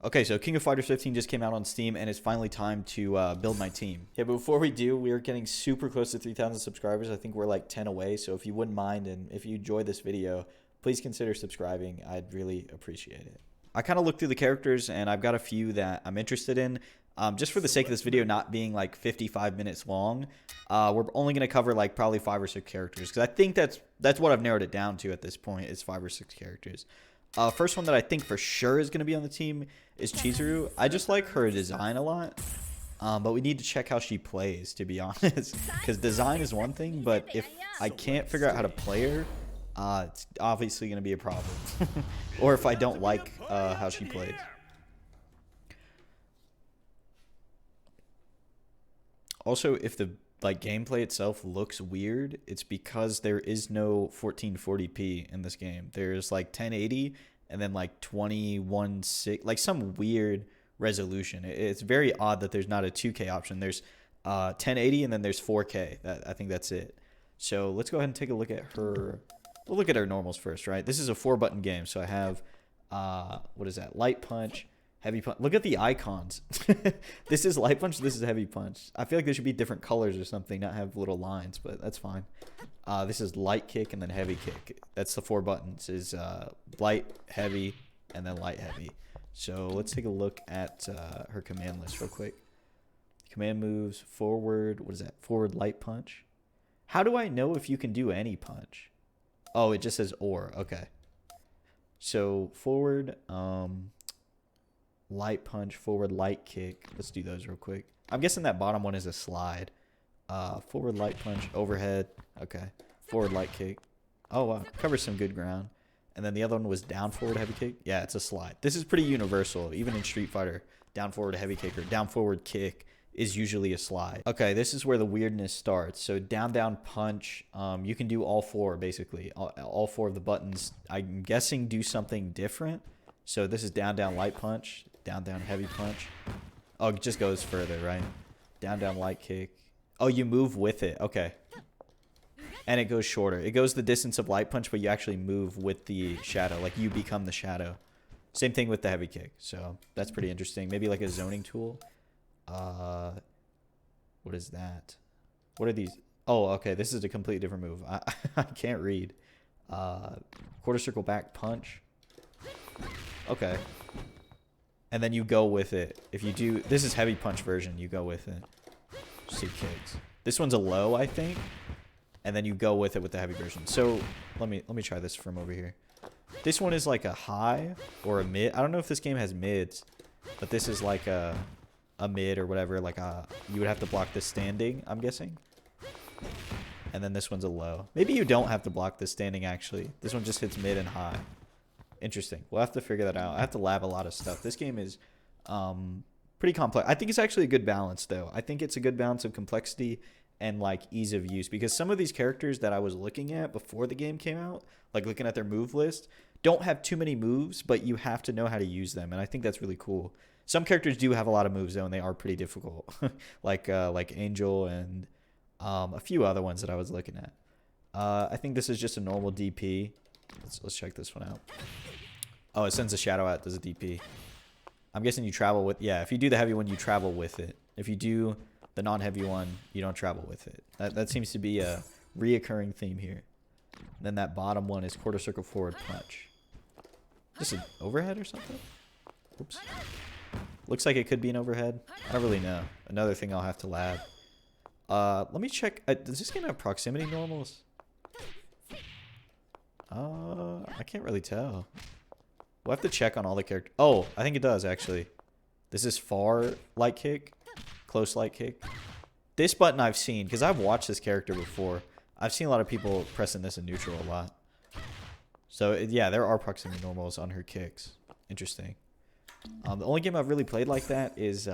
Okay, so King of Fighters 15 just came out on Steam, and it's finally time to build my team. Yeah, but before we do, we are getting super close to 3,000 subscribers. I think we're like 10 away, so if you wouldn't mind and if you enjoyed this video, please consider subscribing. I'd really appreciate it. I kind of looked through the characters, and I've got a few that I'm interested in. Just for the sake of this video not being like 55 minutes long, we're only going to cover like probably 5 or 6 characters, because I think that's what I've narrowed it down to at this point, is 5 or 6 characters. First one that I think for sure is going to be on the team is Chizuru. I just like her design a lot, but we need to check how she plays, to be honest, because design is one thing, but if I can't figure out how to play her, it's obviously going to be a problem. Or if I don't like how she plays. Also, if the gameplay itself looks weird, it's because there is no 1440p in this game. There's like 1080 and then like 2160, like some weird resolution. It's very odd that there's not a 2K option. There's 1080 and then there's 4K. I think that's it. So let's go ahead and take a look at her. We'll look at her normals first, right? This is a 4-button game, so I have what is that? Light punch, heavy punch. Look at the icons. This is light punch. This is heavy punch. I feel like there should be different colors or something, not have little lines, but that's fine. This is light kick and then heavy kick. That's the 4 buttons. Is light, heavy, and then light, heavy. So let's take a look at her command list real quick. Command moves, forward. What is that? Forward light punch. How do I know if you can do any punch? Oh, it just says or. Okay. So forward, light punch, forward light kick. Let's do those real quick. I'm guessing that bottom one is a slide. Forward light punch, overhead. Okay. Forward light kick. Oh, wow. Covers some good ground. And then the other one was down forward heavy kick. Yeah, it's a slide. This is pretty universal. Even in Street Fighter, down forward heavy kick or down forward kick is usually a slide. Okay, this is where the weirdness starts. So down punch, you can do all 4 basically. All 4 of the buttons, I'm guessing, do something different. So this is down light punch, down heavy punch. Oh, it just goes further, right? Down light kick. Oh, you move with it. Okay. And it goes shorter. It goes the distance of light punch, but you actually move with the shadow. Like you become the shadow. Same thing with the heavy kick. So that's pretty interesting. Maybe like a zoning tool. What is that? What are these? Oh, okay. This is a completely different move. I can't read. Quarter circle back punch. Okay. And then you go with it. If you do, this is heavy punch version. You go with it. See kicks. This one's a low, I think. And then you go with it with the heavy version. So let me try this from over here. This one is like a high or a mid. I don't know if this game has mids, but this is like a mid or whatever. Like you would have to block this standing, I'm guessing. And then this one's a low. Maybe you don't have to block this standing actually. This one just hits mid and high. Interesting. We'll have to figure that out. I have to lab a lot of stuff. This game is pretty complex. I think it's actually a good balance though. I think it's a good balance of complexity and like ease of use, because some of these characters that I was looking at before the game came out, like looking at their move list, don't have too many moves, but you have to know how to use them, and I think that's really cool. Some characters do have a lot of moves though, and they are pretty difficult, like Angel and a few other ones that I was looking at. I think this is just a normal DP. Let's check this one out. Oh, it sends a shadow out, does a DP. I'm guessing you travel with, yeah, if you do the heavy one, you travel with it. If you do the non-heavy one, you don't travel with it. That seems to be a reoccurring theme here. And then that bottom one is quarter circle forward punch. Just an overhead or something? Oops. Looks like it could be an overhead. I don't really know. Another thing I'll have to lab. Let me check. Does this game have proximity normals? I can't really tell. We'll have to check on all the characters. Oh, I think it does actually. This is far light kick, close light kick. This button I've seen, because I've watched this character before. I've seen a lot of people pressing this in neutral a lot. So yeah, there are proximity normals on her kicks. Interesting. The only game I've really played like that is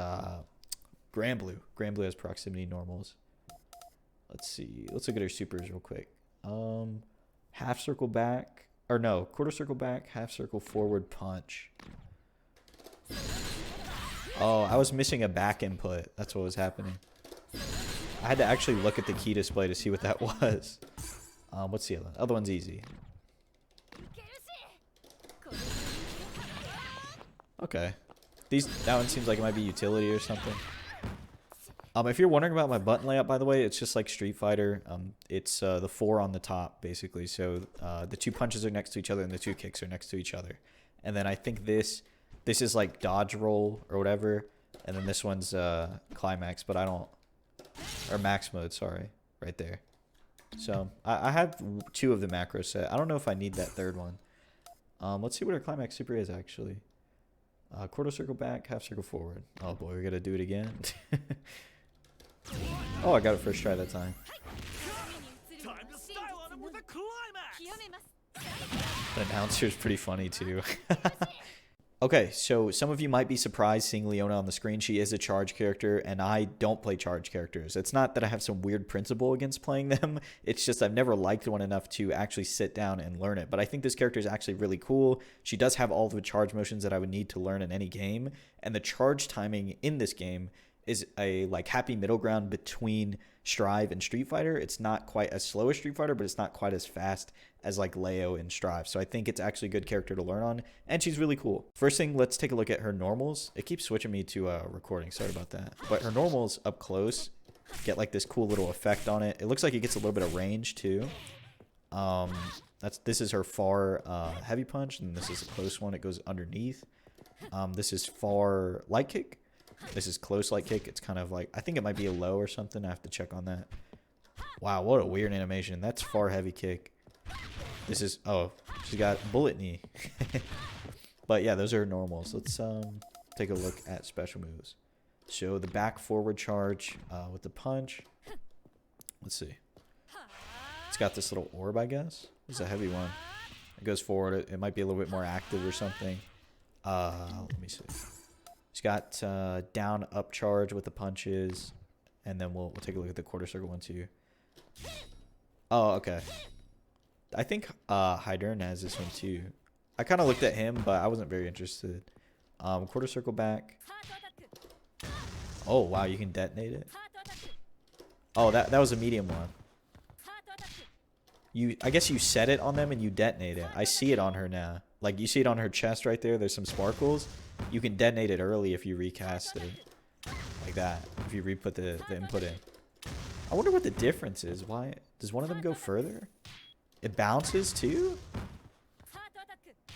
Granblue. Granblue has proximity normals. Let's see. Let's look at her supers real quick. Half circle back. Or no, quarter circle back, half circle forward punch. Oh, I was missing a back input. That's what was happening. I had to actually look at the key display to see what that was. What's the other one? The other one's easy. Okay. That one seems like it might be utility or something. If you're wondering about my button layout, by the way, it's just like Street Fighter. It's the 4 on the top, basically. So the 2 punches are next to each other and the 2 kicks are next to each other. And then I think this is like dodge roll or whatever. And then this one's climax, but I don't... Or max mode, sorry. Right there. So I have 2 of the macros set. I don't know if I need that 3rd one. Let's see what our climax super is, actually. Quarter circle back, half circle forward. Oh boy, we gotta do it again. Oh, I got it first try that time. Time to style on him with a climax. The announcer's pretty funny too. Okay, so some of you might be surprised seeing Leona on the screen. She is a charge character, and I don't play charge characters. It's not that I have some weird principle against playing them. It's just I've never liked one enough to actually sit down and learn it. But I think this character is actually really cool. She does have all the charge motions that I would need to learn in any game. And the charge timing in this game is a like happy middle ground between Strive and Street Fighter. It's not quite as slow as Street Fighter, but it's not quite as fast as like Leo and Strive. So I think it's actually a good character to learn on, and she's really cool. First thing, let's take a look at her normals. It keeps switching me to recording, sorry about that. But her normals up close get like this cool little effect on it. It looks like it gets a little bit of range too. This is her far heavy punch, and this is a close one. It goes underneath. This is far light kick. This is close light kick. It's kind of like, I think it might be a low or something. I have to check on that. Wow, what a weird animation. That's far heavy kick. This is, oh, she's got bullet knee. But yeah, those are normals. Let's take a look at special moves. So the back forward charge with the punch. Let's see. It's got this little orb, I guess. It's a heavy one. It goes forward. It might be a little bit more active or something. Let me see. It's got down up charge with the punches, and then we'll take a look at the quarter circle one too. Oh, okay. I think Hydern has this one too. I kind of looked at him, but I wasn't very interested. Quarter circle back. Oh wow, you can detonate it. Oh, that was a medium one. I guess you set it on them and you detonate it. I see it on her now. Like you see it on her chest right there. There's some sparkles. You can detonate it early if you recast it. Like that. If you re-put the input in. I wonder what the difference is. Why does one of them go further? It bounces too?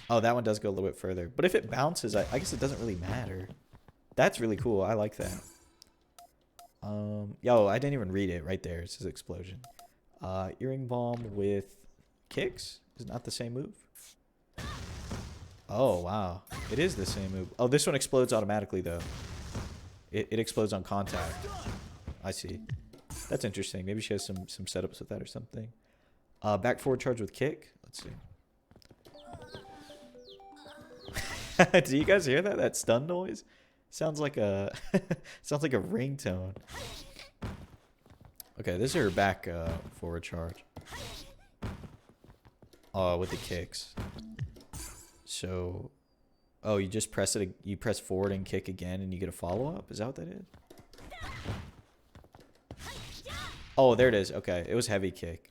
Oh, that one does go a little bit further. But if it bounces, I guess it doesn't really matter. That's really cool. I like that. Yo, I didn't even read it right there. It says explosion. Earring bomb with kicks is not the same move. Oh, wow. It is the same move. Oh, this one explodes automatically, though. It explodes on contact. I see. That's interesting. Maybe she has some setups with that or something. Back forward charge with kick. Let's see. Do you guys hear that? That stun noise? Sounds like a sounds like a ringtone. Okay, this is her back forward charge. With the kicks. So, oh, you just press it. You press forward and kick again, and you get a follow up. Is that what that is? Oh, there it is. Okay, it was heavy kick.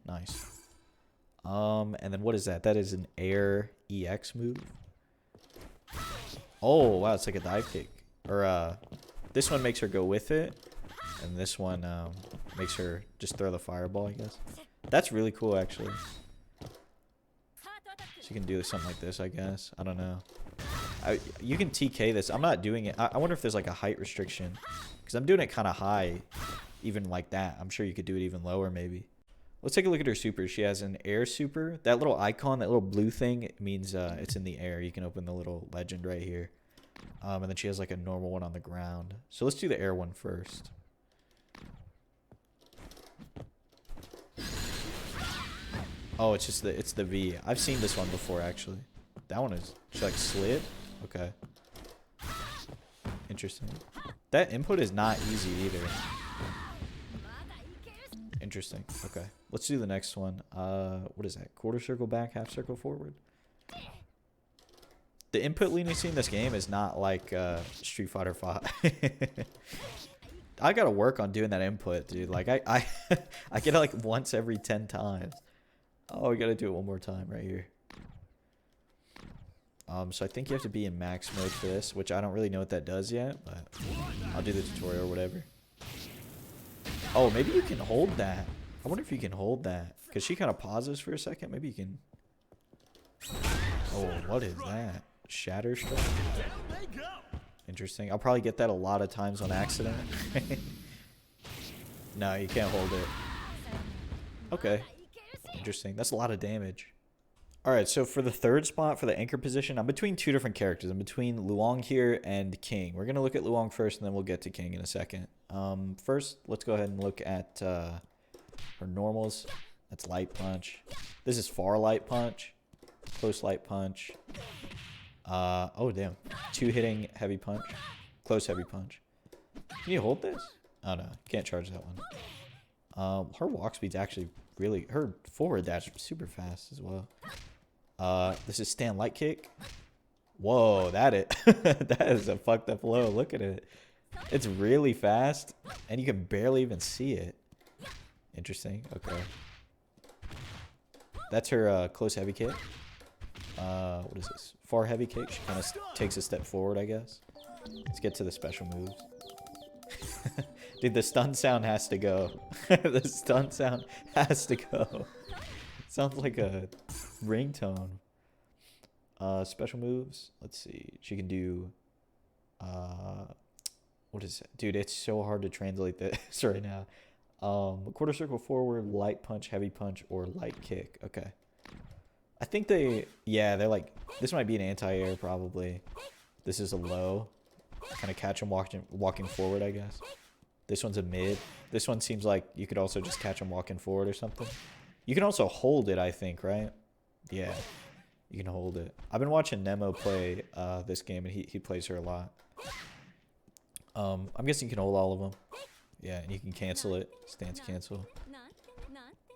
Nice. And then what is that? That is an air EX move. Oh wow, it's like a dive kick. Or this one makes her go with it, and this one makes her just throw the fireball, I guess. That's really cool, actually. So you can do something like this, I guess. I don't know. You can TK this. I'm not doing it. I wonder if there's like a height restriction, because I'm doing it kind of high, even like that. I'm sure you could do it even lower, maybe. Let's take a look at her super. She has an air super. That little icon, that little blue thing, it means it's in the air. You can open the little legend right here. And then she has like a normal one on the ground. So let's do the air one first. Oh, it's just it's the V. I've seen this one before, actually. That one is just like slid. Okay. Interesting. That input is not easy either. Interesting. Okay. Let's do the next one. What is that? Quarter circle back, half circle forward. The input leniency in this game is not like Street Fighter 5. I gotta work on doing that input, dude. Like I get it like once every 10 times. Oh, we gotta do it one more time right here. So I think you have to be in max mode for this, which I don't really know what that does yet, but I'll do the tutorial or whatever. Oh, maybe you can hold that. I wonder if you can hold that. Because she kind of pauses for a second. Maybe you can... Oh, what is that? Shatter Strike? Interesting. I'll probably get that a lot of times on accident. No, you can't hold it. Okay. Interesting. That's a lot of damage. Alright, so for the third spot, for the anchor position, I'm between two different characters. I'm between Luang here and King. We're going to look at Luang first, and then we'll get to King in a second. First, let's go ahead and look at her normals. That's light punch. This is far light punch. Close light punch. Oh, damn. 2 hitting heavy punch. Close heavy punch. Can you hold this? Oh, no. Can't charge that one. Her walk speed's actually really... Her forward dash is super fast as well. This is stand light kick. Whoa, that is a fucked up low. Look at it. It's really fast, and you can barely even see it. Interesting. Okay. That's her close heavy kick. What is this? Far heavy kick. She kind of takes a step forward, I guess. Let's get to the special moves. Dude, the stun sound has to go. The stun sound has to go. Sounds like a ringtone. Special moves. Let's see. She can do... what is it? Dude, it's so hard to translate this right now. Quarter circle forward, light punch, heavy punch, or light kick. Okay. I think they... Yeah, they're like... This might be an anti-air, probably. This is a low. Kind of catch them walking forward, I guess. This one's a mid. This one seems like you could also just catch them walking forward or something. You can also hold it, I think, right? Yeah. You can hold it. I've been watching Nemo play this game, and he plays her a lot. I'm guessing you can hold all of them. Yeah, and you can cancel it. Stance cancel.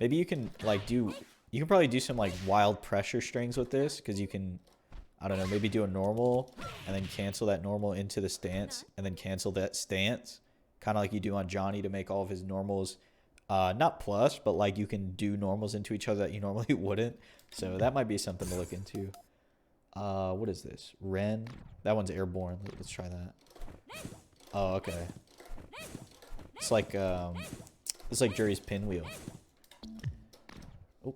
Maybe you can, like, do... You can probably do some, like, wild pressure strings with this, because you can... I don't know, maybe do a normal, and then cancel that normal into the stance, and then cancel that stance. Kind of like you do on Johnny to make all of his normals... not plus, but, like, you can do normals into each other that you normally wouldn't. So that might be something to look into. What is this? Ren? That one's airborne. Let's try that. Oh, okay. It's like Jury's pinwheel. Oh.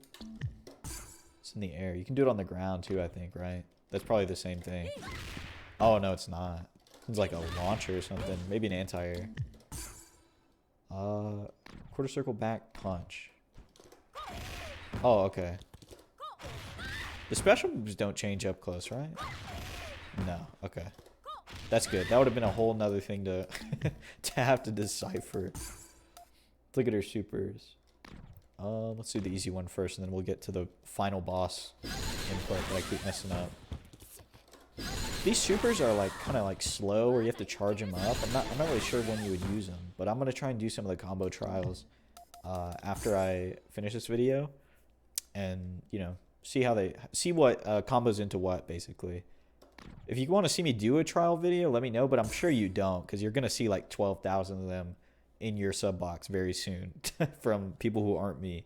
It's in the air. You can do it on the ground too, I think, right? That's probably the same thing. Oh, no, it's not. It's like a launcher or something. Maybe an anti-air. Quarter circle back punch. Oh, okay. The special moves don't change up close, right? No. Okay. That's good. That would have been a whole nother thing to to have to decipher. Look at her supers. Let's do the easy one first, and then we'll get to the final boss input that I keep messing up. These supers are like kind of like slow, where you have to charge them up. I'm not really sure when you would use them, but I'm gonna try and do some of the combo trials after I finish this video, and you know, see what combos into what basically. If you want to see me do a trial video, let me know, but I'm sure you don't, because you're gonna see like 12,000 of them in your sub box very soon from people who aren't me.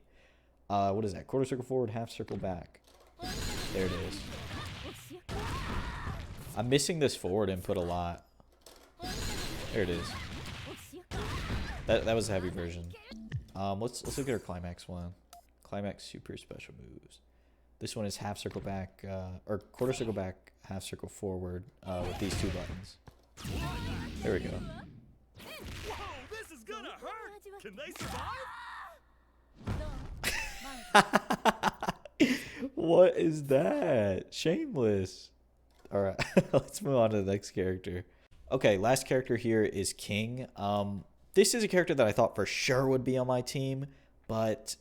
What is that? Quarter circle forward, half circle back. There it is. I'm missing this forward input a lot. There it is. That was a heavy version. Let's look at our climax one. Climax super special moves. This one is half circle back, or quarter circle back, half circle forward with these 2 buttons. There we go. Whoa, this is gonna hurt. Can they survive? What is that? Shameless. Alright, let's move on to the next character. Okay, last character here is King. This is a character that I thought for sure would be on my team, but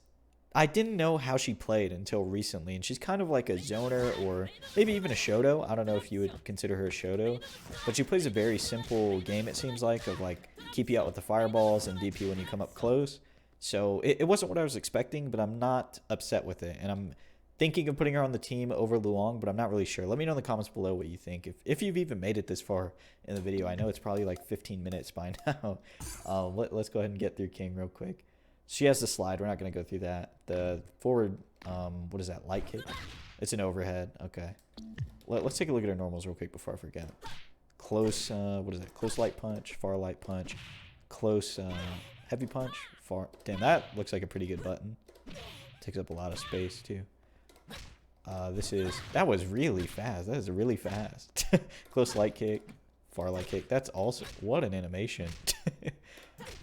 I didn't know how she played until recently, and she's kind of like a zoner or maybe even a Shoto. I don't know if you would consider her a Shoto, but she plays a very simple game, it seems like, of like keep you out with the fireballs and DP when you come up close. So it wasn't what I was expecting, but I'm not upset with it, and I'm thinking of putting her on the team over Luang, but I'm not really sure. Let me know in the comments below what you think. If you've even made it this far in the video. I know it's probably like 15 minutes by now. Let's go ahead and get through King real quick. She has the slide. We're not going to go through that. The forward, what is that, light kick? It's an overhead. Okay. Let's take a look at our normals real quick before I forget. Close, what is it? Close light punch, far light punch, close heavy punch, far. Damn, that looks like a pretty good button. Takes up a lot of space too. That was really fast. That is really fast. Close light kick, far light kick. That's also, what an animation.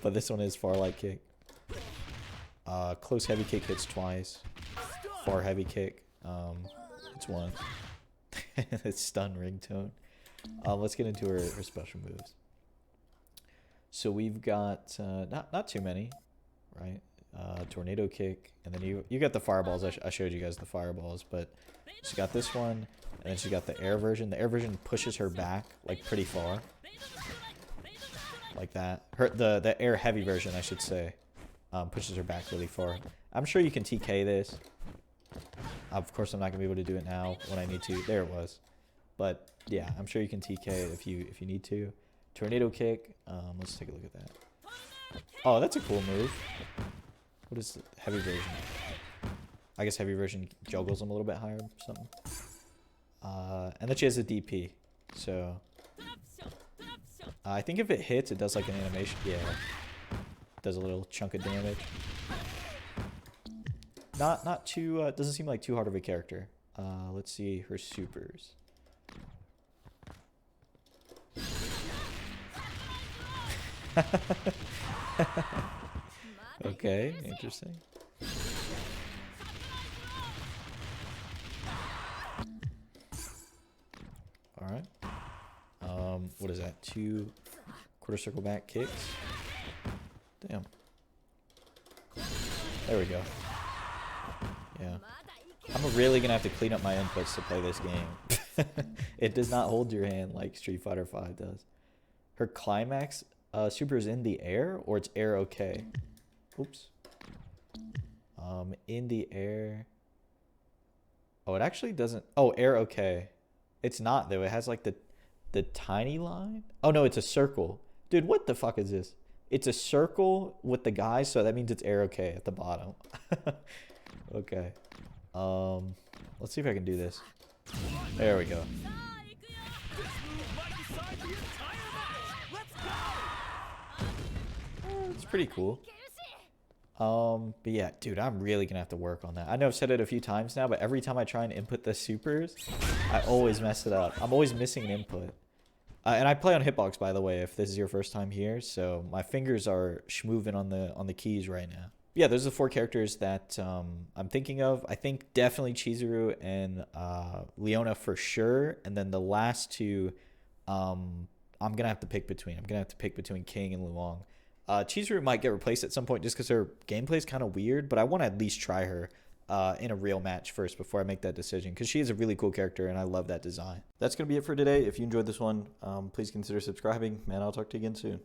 But this one is far light kick. Close heavy kick hits twice. Far heavy kick, it's once. It's stun ringtone. Let's get into her special moves. So we've got not too many, right? Tornado kick, and then you got the fireballs. I showed you guys the fireballs, but she got this one, and then she got the air version. The air version pushes her back like pretty far, like that. The air heavy version, I should say, pushes her back really far. I'm sure you can TK this. Of course, I'm not gonna be able to do it now when I need to. There it was, but yeah, I'm sure you can TK it if you need to. Tornado kick. Let's take a look at that. Oh, that's a cool move. What is the heavy version? I guess heavy version juggles them a little bit higher or something. And then she has a DP. So I think if it hits, it does like an animation. Yeah, it does a little chunk of damage. Not too. Doesn't seem like too hard of a character. Let's see her supers. Okay, interesting. All right. What is that? 2 quarter circle back kicks. Damn. There we go. Yeah. I'm really gonna have to clean up my inputs to play this game. It does not hold your hand like Street Fighter V does. Her climax super is in the air, or it's air okay. Oops. In the air. Oh, it actually doesn't. Oh, air okay. It's not though. It has like the tiny line. Oh no, it's a circle. Dude, what the fuck is this? It's a circle with the guys, so that means it's air okay at the bottom. Okay. Let's see if I can do this. There we go. It's pretty cool. But yeah, dude, I'm really gonna have to work on that. I know I've said it a few times now, but every time I try and input the supers, I always mess it up. I'm always missing an input. And I play on hitbox, by the way, if this is your first time here, so my fingers are schmoving on the keys right now. Yeah, those are the 4 characters that I'm thinking of. I think definitely Chizuru and Leona for sure, and then the last 2, I'm gonna have to pick between. I'm gonna have to pick between King and Luang. Chizuru might get replaced at some point just because her gameplay is kind of weird, but I want to at least try her in a real match first before I make that decision, because she is a really cool character and I love that design. That's going to be it for today. If you enjoyed this one, please consider subscribing, and I'll talk to you again soon.